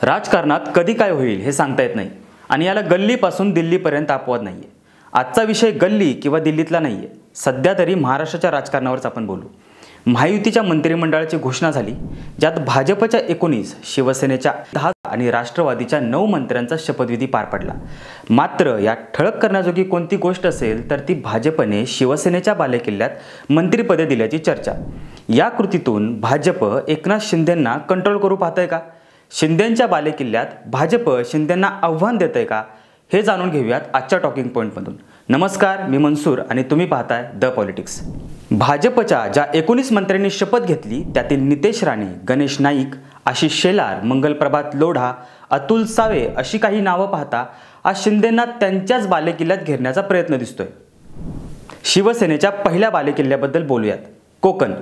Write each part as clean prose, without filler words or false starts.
राजकारणात कधी काय होईल हे सांगता येत नाही आणि याला गल्लीपासून दिल्लीपर्यंत अपवाद नाहीये। आजचा विषय गल्ली किंवा दिल्लीतला नाहीये, सध्या तरी महाराष्ट्राच्या राजकारणावरच आपण बोलू। महायुतीच्या मंत्रिमंडळाची घोषणा झाली, ज्यात भाजपच्या 19, शिवसेनेच्या 10 आणि राष्ट्रवादीच्या 9 मंत्र्यांचा शपथविधी पार पडला। मात्र या ठळक करण्याजोगी कोणती गोष्ट असेल तर ती भाजपने शिवसेनेच्या बालेकिल्ल्यात मंत्रिपदे दिल्याची चर्चा। या कृतीतून भाजप एकनाथ शिंदेंना कंट्रोल करू पाहतंय का? शिंदेंच्या बालेकिल्ल्यात भाजप शिंदेंना आव्हान देतंय का? हे जाणून घेऊयात आजच्या टॉकिंग पॉइंटमधून। नमस्कार, मी मनसूर आणि तुम्ही पाहताय द पॉलिटिक्स। भाजपच्या ज्या 19 मंत्र्यांनी शपथ घेतली त्यातील नितेश राणे, गणेश नाईक, आशिष शेलार, मंगलप्रभात लोढा, अतुल सावे अशी काही नावं पाहता आज शिंदेंना त्यांच्याच बालेकिल्ल्यात घेरण्याचा प्रयत्न दिसतोय। शिवसेनेच्या पहिल्या बालेकिल्ल्याबद्दल बोलूयात। कोकण,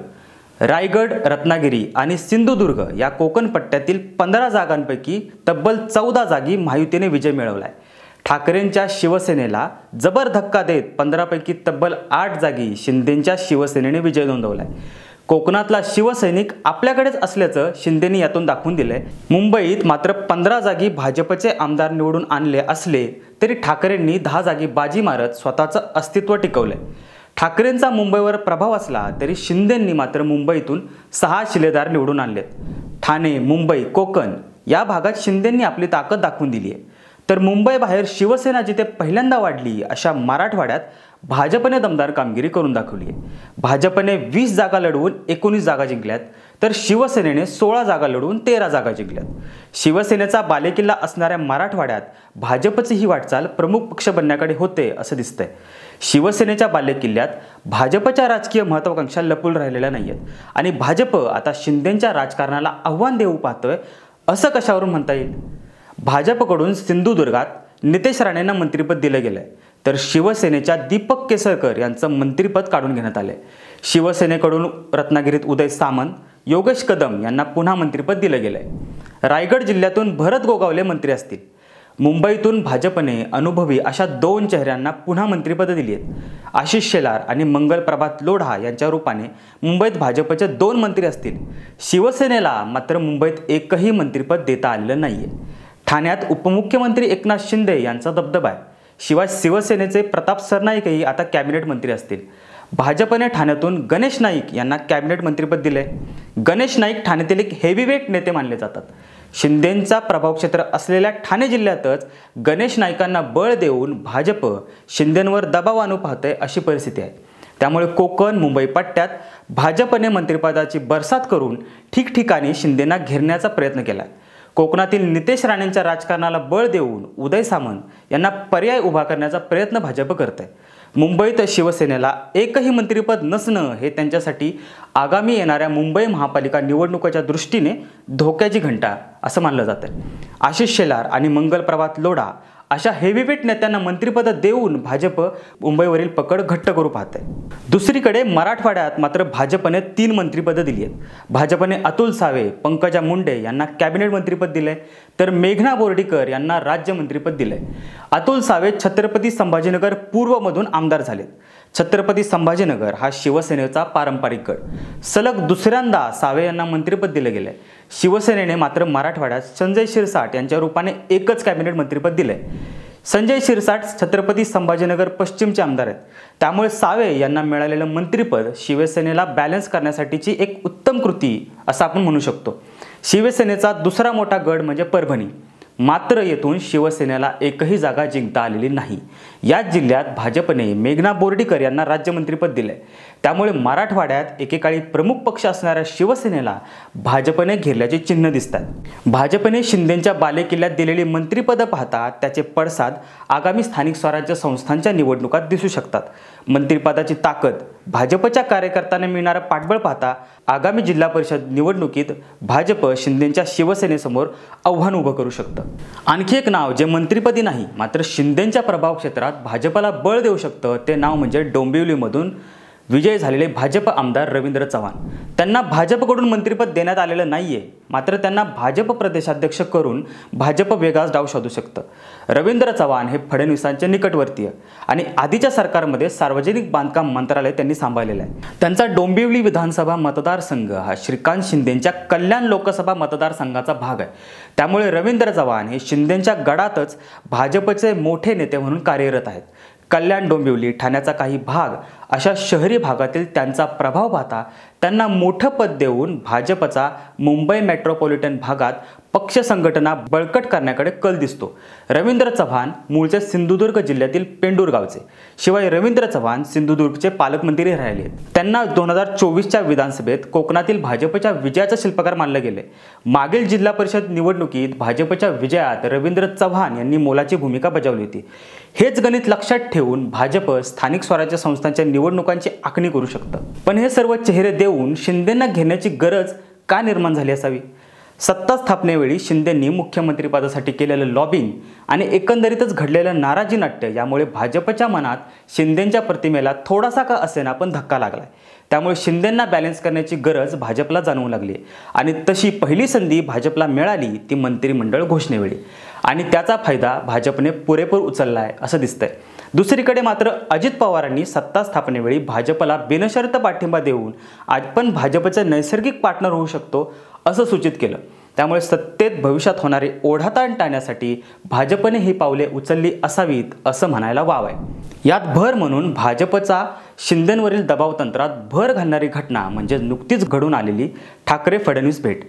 रायगड, रत्नागिरी आणि सिंधुदुर्ग या कोकण पट्ट्यातील 15 जागांपैकी तब्बल 14 जागी महायुतीने विजय मिळवलाय। ठाकरेंच्या शिवसेनेला जबर धक्का देत 15 पैकी तब्बल 8 जागी शिंदेंच्या शिवसेनेने विजय नोंदवलाय। कोकणातला शिवसैनिक आपल्याकडेच असल्याचं शिंदेंनी यातून दाखवून दिलंय। मुंबईत मात्र 15 जागी भाजपचे आमदार निवडून आणले असले तरी ठाकरेंनी 10 जागी बाजी मारत स्वतःचं अस्तित्व टिकवलंय। ठाकरेंचा मुंबईवर प्रभाव असला तरी शिंदेंनी मात्र मुंबईतून 6 शिलेदार निवडून आणलेत। ठाणे, मुंबई, कोकण या भागात शिंदेंनी आपली ताकद दाखवून दिली आहे। तर मुंबई बाहेर शिवसेना जिथे पहिल्यांदा वाढली अशा मराठवाड्यात भाजपने दमदार कामगिरी करून दाखवली आहे। भाजपने 20 जागा लढवून 19 जागा जिंकल्यात, तर शिवसेनेने 16 जागा लढवून 13 जागा जिंकल्यात। शिवसेनेचा बालेकिल्ला असणाऱ्या मराठवाड्यात भाजपची ही वाटचाल प्रमुख पक्ष बनण्याकडे होते असं दिसतंय। शिवसेनेच्या बालेकिल्ल्यात भाजपच्या राजकीय महत्त्वाकांक्षा लपून राहिलेल्या नाहीयेत आणि भाजप आता शिंदेंच्या राजकारणाला आव्हान देऊ पाहतोय असं कशावरून म्हणता येईल? भाजपकडून सिंधुदुर्गात नितेश राणेंना मंत्रिपद दिलं गेलंय, तर शिवसेनेच्या दीपक केसरकर यांचं मंत्रिपद काढून घेण्यात आलंय। शिवसेनेकडून रत्नागिरीत उदय सामंत, योगेश कदम यांना पुन्हा मंत्रिपद दिलं गेलंय। रायगड जिल्ह्यातून भरत गोगावले मंत्री असतील। मुंबईतून भाजपने अनुभवी अशा 2 चेहऱ्यांना पुन्हा मंत्रिपद दिली आहेत। आशिष शेलार आणि मंगलप्रभात लोढा यांच्या रूपाने मुंबईत भाजपचे 2 मंत्री असतील। शिवसेनेला मात्र मुंबईत एकही मंत्रिपद देता आलेलं नाहीये। ठाण्यात उपमुख्यमंत्री एकनाथ शिंदे यांचा दबदबा आहे। शिवाय शिवसेनेचे प्रताप सरनाईकही आता कॅबिनेट मंत्री असतील। भाजपने ठाण्यातून गणेश नाईक यांना कॅबिनेट मंत्रिपद दिले। गणेश नाईक ठाण्यातील एक हेवीवेट नेते मानले जातात। शिंदेंचा प्रभाव क्षेत्र असलेल्या ठाणे जिल्ह्यातच गणेश नाईकांना बळ देऊन भाजप शिंदेंवर दबाव आणू पाहते अशी परिस्थिती आहे। त्यामुळे कोकण, मुंबई पट्ट्यात भाजपने मंत्रिपदाची बरसात करून ठिकठिकाणी शिंदेंना घेरण्याचा प्रयत्न केला। कोकणातील नितेश राणेंच्या राजकारणाला बळ देऊन उदय सामंत यांना पर्याय उभा करण्याचा प्रयत्न भाजप करते। मुंबईत शिवसेनेला एकही मंत्रिपद नसणं हे त्यांच्यासाठी आगामी येणाऱ्या मुंबई महापालिका निवडणुकीच्या दृष्टीने धोक्याची घंटा असं मानलं जातं। आशिष शेलार आणि मंगलप्रभात लोढा अशा हेवीवेट नेत्यांना मंत्रिपद देऊन भाजप मुंबईवरील पकड घट्ट करू पाहते। दुसरीकडे मराठवाड्यात मात्र भाजपने 3 मंत्रिपदं दिली आहेत। भाजपने अतुल सावे, पंकजा मुंडे यांना कॅबिनेट मंत्रिपद दिले, तर मेघना बोर्डीकर यांना राज्य मंत्रिपद दिले। अतुल सावे छत्रपती संभाजीनगर पूर्वमधून आमदार झालेत। छत्रपती संभाजीनगर हा शिवसेनेचा पारंपरिक गड। सलग दुसऱ्यांदा सावे यांना मंत्रिपद दिले गेले। शिवसेनेने मात्र मराठवाड्यात संजय शिरसाट यांच्या रूपाने एकच कॅबिनेट मंत्रिपद दिले। संजय शिरसाट छत्रपती संभाजीनगर पश्चिमचे आमदार आहेत, त्यामुळे सावे यांना मिळालेलं मंत्रिपद शिवसेनेला बॅलन्स करण्यासाठीची एक उत्तम कृती असं आपण म्हणू शकतो। शिवसेनेचा दुसरा मोठा गड म्हणजे परभणी, मात्र येथून शिवसेनेला एकही जागा जिंकता आलेली नाही। याच जिल्ह्यात भाजपने मेघना बोर्डीकर यांना राज्यमंत्रीपद दिले, त्यामुळे मराठवाड्यात एकेकाळी प्रमुख पक्ष असणाऱ्या शिवसेनेला भाजपने घेरल्याची चिन्ह दिसतात। भाजपने शिंदेंच्या बालेकिल्ल्यात दिलेली मंत्रिपद पाहता त्याचे पडसाद आगामी स्थानिक स्वराज्य संस्थांच्या निवडणुकात दिसू शकतात। मंत्रिपदाची ताकद, भाजपच्या कार्यकर्त्यांना मिळणारं पाठबळ पाहता आगामी जिल्हा परिषद निवडणुकीत भाजप शिंदेंच्या शिवसेनेसमोर आव्हान उभं करू शकतं। आणखी एक नाव जे मंत्रिपदी नाही मात्र शिंदेंच्या प्रभाव क्षेत्रात भाजपला बळ देऊ शकतं ते नाव म्हणजे डोंबिवलीमधून विजयी झालेले भाजप आमदार रवींद्र चव्हाण. त्यांना भाजपकडून मंत्रिपद देण्यात आलेलं नाहीये, मात्र त्यांना भाजप प्रदेशाध्यक्ष करून भाजप वेगळाच डाव शोधू शकतं. रवींद्र चव्हाण हे फडणवीसांचे निकटवर्तीय आणि आधीच्या सरकारमध्ये सार्वजनिक बांधकाम मंत्रालय त्यांनी सांभाळलेलं आहे. त्यांचा डोंबिवली विधानसभा मतदारसंघ हा श्रीकांत शिंदेंच्या कल्याण लोकसभा मतदारसंघाचा भाग आहे. त्यामुळे रवींद्र चव्हाण हे शिंदेंच्या गडातच भाजपचे मोठे नेते म्हणून कार्यरत आहेत. कल्याण, डोंबिवली, ठाण्याचा काही भाग अशा शहरी भागातील त्यांचा प्रभाव पाहता त्यांना मोठं पद देऊन भाजपचा मुंबई मेट्रोपॉलिटन भागात पक्ष संघटना बळकट करण्याकडे कल दिसतो. रवींद्र चव्हाण मूळचे सिंधुदुर्ग जिल्ह्यातील पेंडूर गावचे. शिवाय रवींद्र चव्हाण सिंधुदुर्गचे पालकमंत्री राहिले. त्यांना 2024च्या विधानसभेत कोकणातील भाजपच्या विजयाचा शिल्पकार मानले गेले. मागील जिल्हा परिषद निवडणुकीत भाजपच्या विजयात रवींद्र चव्हाण यांनी मोलाची भूमिका बजावली होती. हेच गणित लक्षात ठेवून भाजप स्थानिक स्वराज्य संस्थांच्या निवडणुकांची आखणी करू शकतं. पण हे सर्व चेहरे देऊन शिंदेंना घेण्याची गरज का निर्माण झाली असावी? सत्ता स्थापनेवेळी शिंदेंनी मुख्यमंत्रीपदासाठी केलेलं लॉबिंग आणि एकंदरीतच घडलेलं नाराजी नाट्य यामुळे भाजपच्या मनात शिंदेंच्या प्रतिमेला थोडासा का असेना पण धक्का लागलाय. त्यामुळे शिंदेंना बॅलन्स करण्याची गरज भाजपला जाणवू लागली आणि तशी पहिली संधी भाजपला मिळाली ती मंत्रिमंडळ घोषणेवेळी आणि त्याचा फायदा भाजपने पुरेपूर उचलला आहे असं दिसतंय. दुसरीकडे मात्र अजित पवारांनी सत्ता स्थापनेवेळी भाजपला बिनशर्त पाठिंबा देऊन आपण भाजपचे नैसर्गिक पार्टनर होऊ शकतो असं सूचित केलं. त्यामुळे सत्तेत भविष्यात होणारे ओढाताण टाळण्यासाठी भाजपने ही पावले उचलली असावीत असं म्हणायला वाव आहे. यात भर म्हणून भाजपचा शिंदेंवरील दबाव तंत्रात भर घालणारी घटना म्हणजे नुकतीच घडून आलेली ठाकरे-फडणवीस भेट.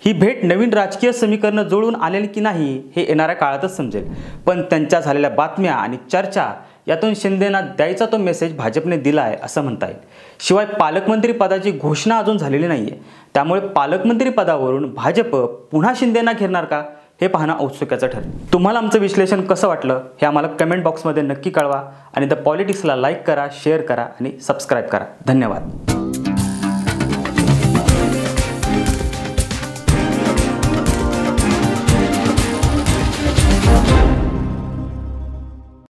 ही भेट नवीन राजकीय समीकरणं जुळून आलेली की नाही हे येणाऱ्या काळातच समजेल. पण त्यांच्या झालेल्या बातम्या आणि चर्चा यातून शिंदेंना द्यायचा तो मेसेज भाजपने दिला आहे असं म्हणता येईल. शिवाय पालकमंत्री पदाची घोषणा अजून झालेली नाहीये. त्यामुळे पालकमंत्री पदावरून भाजप पुन्हा शिंदेंना घेणार का हे पाहणं औत्सुक्याचं ठरेल. तुम्हाला आमचं विश्लेषण कसं वाटलं हे आम्हाला कमेंट बॉक्समध्ये नक्की कळवा आणि द पॉलिटिक्सला लाईक करा, शेअर करा आणि सबस्क्राईब करा. धन्यवाद.